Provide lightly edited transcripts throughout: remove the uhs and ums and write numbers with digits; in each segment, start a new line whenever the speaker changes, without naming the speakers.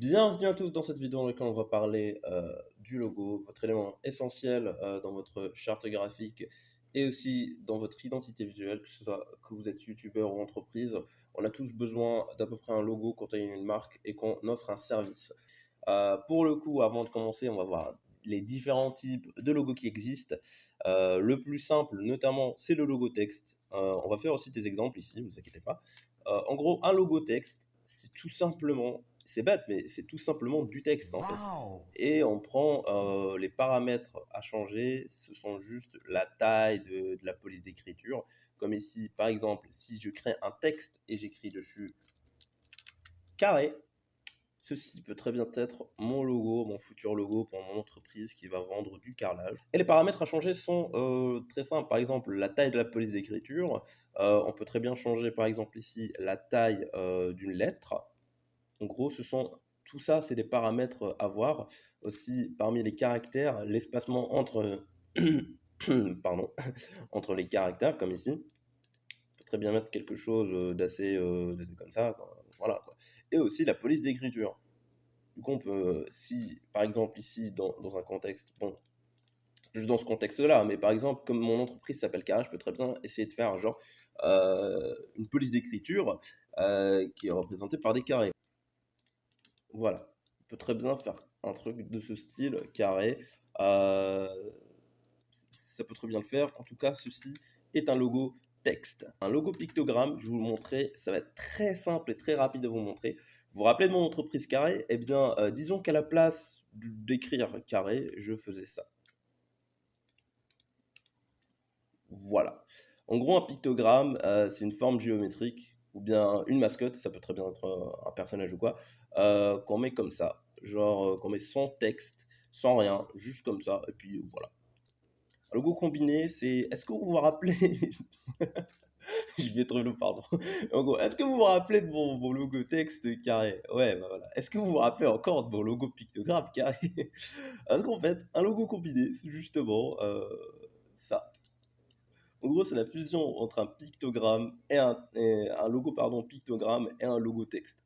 Bienvenue à tous dans cette vidéo dans laquelle on va parler du logo, votre élément essentiel dans votre charte graphique et aussi dans votre identité visuelle, que ce soit que vous êtes youtubeur ou entreprise. On a tous besoin d'à peu près un logo quand on a une marque et qu'on offre un service. Pour le coup, avant de commencer, on va voir les différents types de logos qui existent. Le plus simple, notamment, c'est le logo texte. On va faire aussi des exemples ici, ne vous inquiétez pas. En gros, un logo texte, c'est tout simplement, c'est bête, mais c'est tout simplement du texte en fait.
Wow!
Et on prend les paramètres à changer, ce sont juste la taille de la police d'écriture. Comme ici, par exemple, si je crée un texte et j'écris dessus carré, ceci peut très bien être mon logo, mon futur logo pour mon entreprise qui va vendre du carrelage. Et les paramètres à changer sont très simples. Par exemple, la taille de la police d'écriture. On peut très bien changer, par exemple, ici, la taille d'une lettre. En gros, tout ça, c'est des paramètres à voir. Aussi, parmi les caractères, l'espacement entre, pardon, entre les caractères, comme ici. On peut très bien mettre quelque chose d'assez comme ça. Voilà, quoi. Et aussi la police d'écriture. Du coup, on peut, si par exemple ici, dans un contexte, bon, juste dans ce contexte-là, mais par exemple, comme mon entreprise s'appelle Carré, je peux très bien essayer de faire genre une police d'écriture qui est représentée par des carrés. Voilà, on peut très bien faire un truc de ce style, carré. Euh, Ça peut très bien le faire. En tout cas, ceci est un logo texte. Un logo pictogramme, je vais vous le montrer, ça va être très simple et très rapide à vous montrer. Vous vous rappelez de mon entreprise carré? Eh bien, disons qu'à la place d'écrire carré, je faisais ça. Voilà. En gros, un pictogramme, c'est une forme géométrique ou bien une mascotte, ça peut très bien être un personnage ou quoi, qu'on met comme ça. Genre, qu'on met sans texte, sans rien, juste comme ça, et puis voilà. Un logo combiné, c'est. Est-ce que vous vous rappelez Je vais trop long, pardon. En gros, est-ce que vous vous rappelez de mon logo texte carré? Ouais, bah voilà. Est-ce que vous vous rappelez encore de mon logo pictogramme carré? Parce qu'en fait, un logo combiné, c'est justement ça. En gros, c'est la fusion entre un pictogramme et un logo pardon, pictogramme et un logo texte.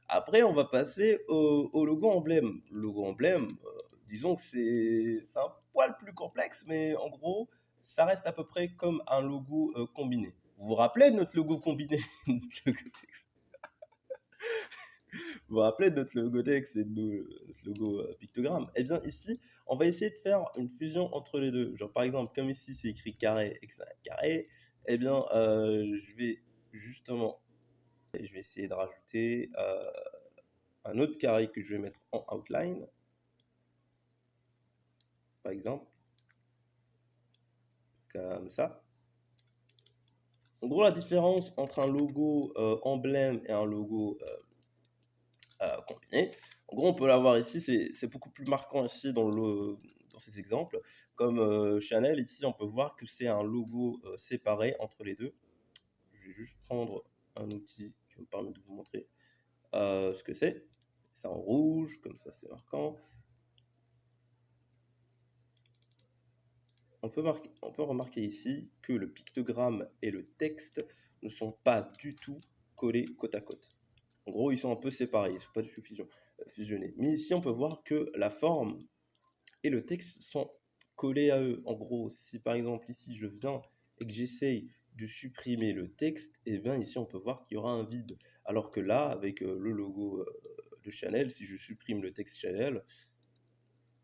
Après, on va passer au logo emblème. Le logo emblème, disons que c'est un poil plus complexe, mais en gros, ça reste à peu près comme un logo combiné. Vous vous rappelez de notre logo combiné? Notre logo texte. Vous vous rappelez de notre logo texte et de notre logo pictogramme? Eh bien, ici, on va essayer de faire une fusion entre les deux. Genre, par exemple, comme ici, c'est écrit carré et que c'est un carré, eh bien, je vais justement, je vais essayer de rajouter un autre carré que je vais mettre en outline, par exemple, comme ça. En gros, la différence entre un logo emblème et un logo combiné, en gros, on peut l'avoir ici, c'est beaucoup plus marquant ici dans ces exemples. Comme Chanel, ici, on peut voir que c'est un logo séparé entre les deux. Je vais juste prendre un outil qui me permet de vous montrer ce que c'est. C'est en rouge, comme ça, c'est marquant. On peut remarquer ici que le pictogramme et le texte ne sont pas du tout collés côte à côte. En gros, ils sont un peu séparés, ils ne sont pas du tout fusionnés. Mais ici, on peut voir que la forme et le texte sont collés à eux. En gros, si par exemple ici, je viens et que j'essaye de supprimer le texte, et bien ici, on peut voir qu'il y aura un vide. Alors que là, avec le logo de Chanel, si je supprime le texte Chanel,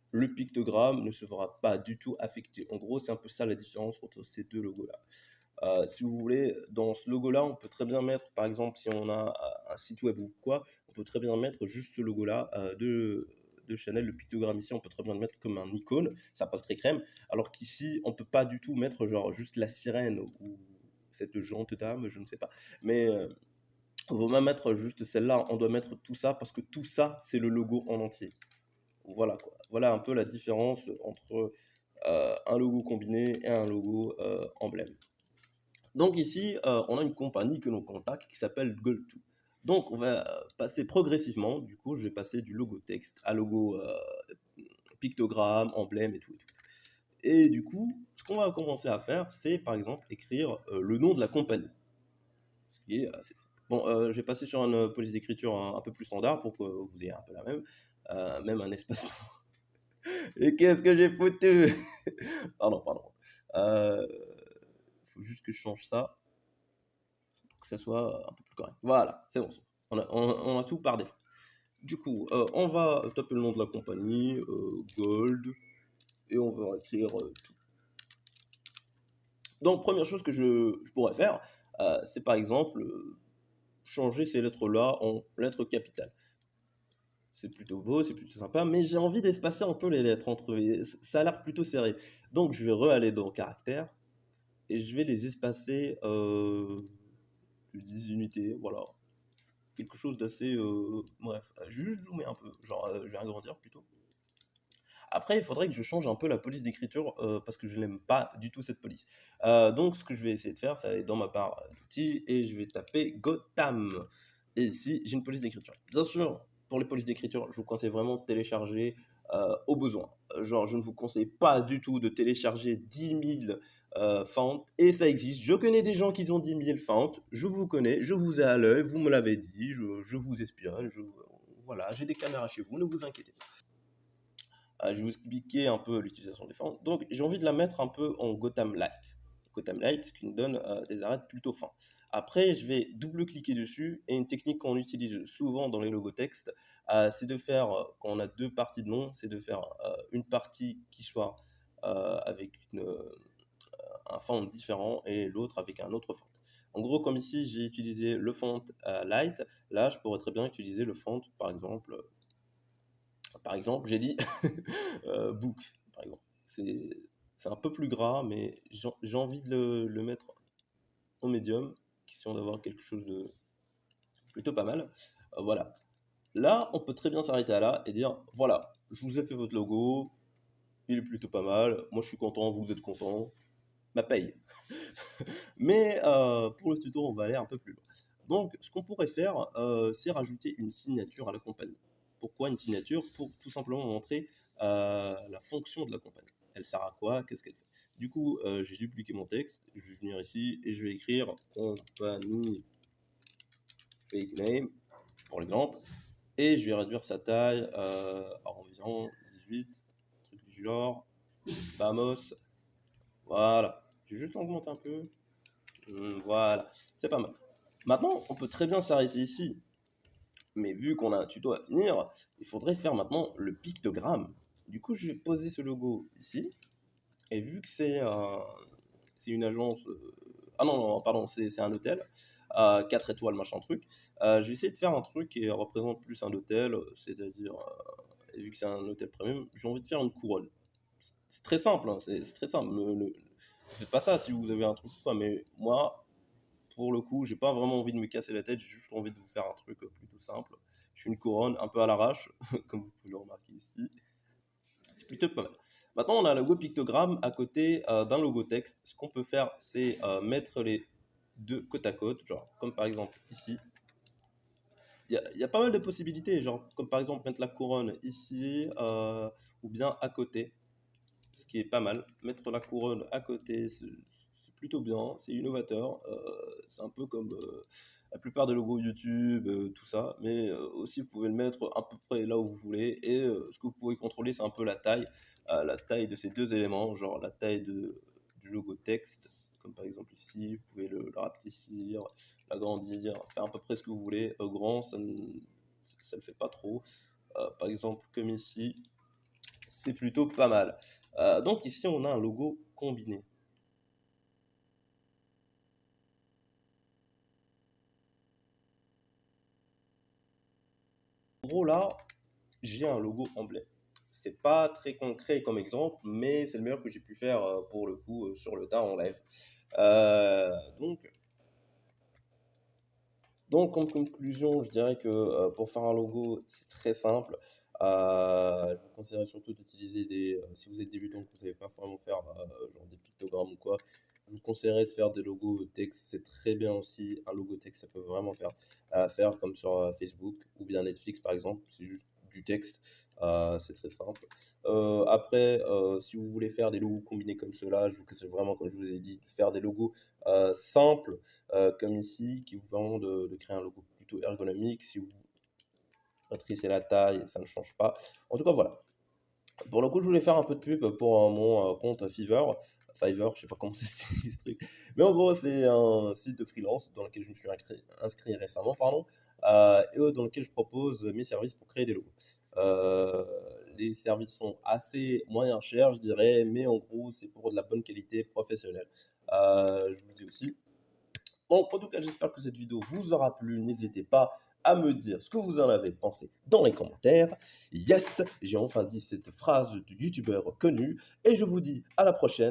le pictogramme ne se fera pas du tout affecté. En gros, c'est un peu ça la différence entre ces deux logos-là. Si vous voulez, dans ce logo-là, on peut très bien mettre, par exemple, si on a un site web ou quoi, on peut très bien mettre juste ce logo-là de Chanel, le pictogramme ici, on peut très bien le mettre comme un icône, ça passe très crème, alors qu'ici, on peut pas du tout mettre genre juste la sirène ou cette jante dame, je ne sais pas, mais on va même mettre juste celle-là, on doit mettre tout ça parce que tout ça, c'est le logo en entier. Voilà quoi. Voilà un peu la différence entre un logo combiné et un logo emblème. Donc ici, on a une compagnie que l'on contacte qui s'appelle Gold2. Donc on va passer progressivement, du coup je vais passer du logo texte à logo pictogramme, emblème et tout et tout. Et du coup, ce qu'on va commencer à faire, c'est par exemple écrire le nom de la compagnie. Ce qui est assez simple. Bon, je vais passer sur une police d'écriture un peu plus standard pour que vous ayez un peu la même. Même un espace. Et qu'est-ce que j'ai foutu? Pardon, pardon. Il faut juste que je change ça pour que ça soit un peu plus correct. Voilà, c'est bon. On a tout par défaut. Du coup, on va taper le nom de la compagnie, Gold, et on va écrire tout. Donc, première chose que je pourrais faire, c'est par exemple changer ces lettres-là en lettres capitales. C'est plutôt beau, c'est plutôt sympa, mais j'ai envie d'espacer un peu les lettres entre eux. Ça a l'air plutôt serré. Donc, je vais re-aller dans caractères et je vais les espacer de 10 unités. Voilà. Quelque chose d'assez. Bref, je vais juste zoomer un peu. Genre, je vais agrandir plutôt. Après, il faudrait que je change un peu la police d'écriture parce que je n'aime pas du tout cette police. Donc, ce que je vais essayer de faire, c'est aller dans ma barre d'outils et je vais taper Gotham. Et ici, j'ai une police d'écriture. Bien sûr, pour les polices d'écriture, je vous conseille vraiment de télécharger au besoin. Genre, je ne vous conseille pas du tout de télécharger 10 000 fonts. Et ça existe. Je connais des gens qui ont 10 000 fonts. Je vous connais, je vous ai à l'œil, vous me l'avez dit, je vous espionne. Voilà, j'ai des caméras chez vous, ne vous inquiétez pas. Je vais vous expliquer un peu l'utilisation des formes. Donc, j'ai envie de la mettre un peu en Gotham Light. Gotham Light qui nous donne des arêtes plutôt fins. Après, je vais double-cliquer dessus. Et une technique qu'on utilise souvent dans les logos texte, c'est de faire, quand on a deux parties de nom, c'est de faire une partie qui soit avec un font différent et l'autre avec un autre font. En gros, comme ici, j'ai utilisé le font Light, là, je pourrais très bien utiliser le font, par exemple, j'ai dit book, par exemple. C'est un peu plus gras, mais j'ai envie de le mettre au médium, question d'avoir quelque chose de plutôt pas mal. Voilà. Là, on peut très bien s'arrêter à là et dire, voilà, je vous ai fait votre logo, il est plutôt pas mal, moi je suis content, vous êtes content, ma paye. Mais pour le tuto, on va aller un peu plus loin. Donc, ce qu'on pourrait faire, c'est rajouter une signature à la compagnie. Pourquoi une signature? Pour tout simplement montrer la fonction de la compagnie. Elle sert à quoi? Qu'est-ce qu'elle fait? Du coup, j'ai dupliqué mon texte. Je vais venir ici et je vais écrire compagnie fake name, pour l'exemple. Et je vais réduire sa taille à environ 18, truc du genre. Vamos. Voilà. Je vais juste augmenter un peu. Voilà. C'est pas mal. Maintenant, on peut très bien s'arrêter ici. Mais vu qu'on a un tuto à finir, il faudrait faire maintenant le pictogramme. Du coup, je vais poser ce logo ici. Et vu que c'est une agence... ah non, non, pardon, c'est un hôtel. 4 étoiles, machin truc. Je vais essayer de faire un truc qui représente plus un hôtel. C'est-à-dire, vu que c'est un hôtel premium, j'ai envie de faire une couronne. C'est très simple, hein, c'est très simple. Faites pas ça si vous avez un truc ou quoi. Mais moi, pour le coup, j'ai pas vraiment envie de me casser la tête, j'ai juste envie de vous faire un truc plutôt simple. Je fais une couronne un peu à l'arrache, comme vous pouvez le remarquer ici. C'est plutôt pas mal. Maintenant, on a un logo pictogramme à côté d'un logo texte. Ce qu'on peut faire, c'est mettre les deux côte à côte, genre comme par exemple ici. Il y a pas mal de possibilités, genre comme par exemple mettre la couronne ici ou bien à côté, ce qui est pas mal. Mettre la couronne à côté, c'est plutôt bien, c'est innovateur. C'est un peu comme la plupart des logos YouTube, tout ça, mais aussi vous pouvez le mettre à peu près là où vous voulez. Et ce que vous pouvez contrôler, c'est un peu la taille de ces deux éléments, genre la taille du logo texte, comme par exemple ici. Vous pouvez le rapetissir, l'agrandir, faire à peu près ce que vous voulez. Grand, ça ne le fait pas trop. Par exemple, comme ici, c'est plutôt pas mal. Donc ici, on a un logo combiné. En gros, là, j'ai un logo emblème. C'est pas très concret comme exemple, mais c'est le meilleur que j'ai pu faire pour le coup sur le tas en live. Euh, donc, donc, en conclusion, je dirais que pour faire un logo, c'est très simple. Je vous conseillerais surtout d'utiliser si vous êtes débutant, que vous ne savez pas vraiment faire genre des pictogrammes ou quoi, je vous conseillerais de faire des logos texte. C'est très bien aussi. Un logo texte, ça peut vraiment faire comme sur Facebook ou bien Netflix par exemple. C'est juste du texte. C'est très simple. Après, si vous voulez faire des logos combinés comme cela, je vous conseille vraiment, comme je vous ai dit, de faire des logos simples, comme ici, qui vous permettent de créer un logo plutôt ergonomique. Si vous rétrécissez la taille, ça ne change pas. En tout cas, voilà. Pour le coup, je voulais faire un peu de pub pour mon compte Fiverr. Fiverr, je sais pas comment c'est ce truc. Mais en gros, c'est un site de freelance dans lequel je me suis inscrit récemment, pardon, et dans lequel je propose mes services pour créer des logos. Euh, les services sont assez moyens chers, je dirais, mais en gros, c'est pour de la bonne qualité professionnelle. Je vous le dis aussi. Bon, en tout cas, j'espère que cette vidéo vous aura plu. N'hésitez pas à me dire ce que vous en avez pensé dans les commentaires. Yes, j'ai enfin dit cette phrase de youtubeur connu. Et je vous dis à la prochaine.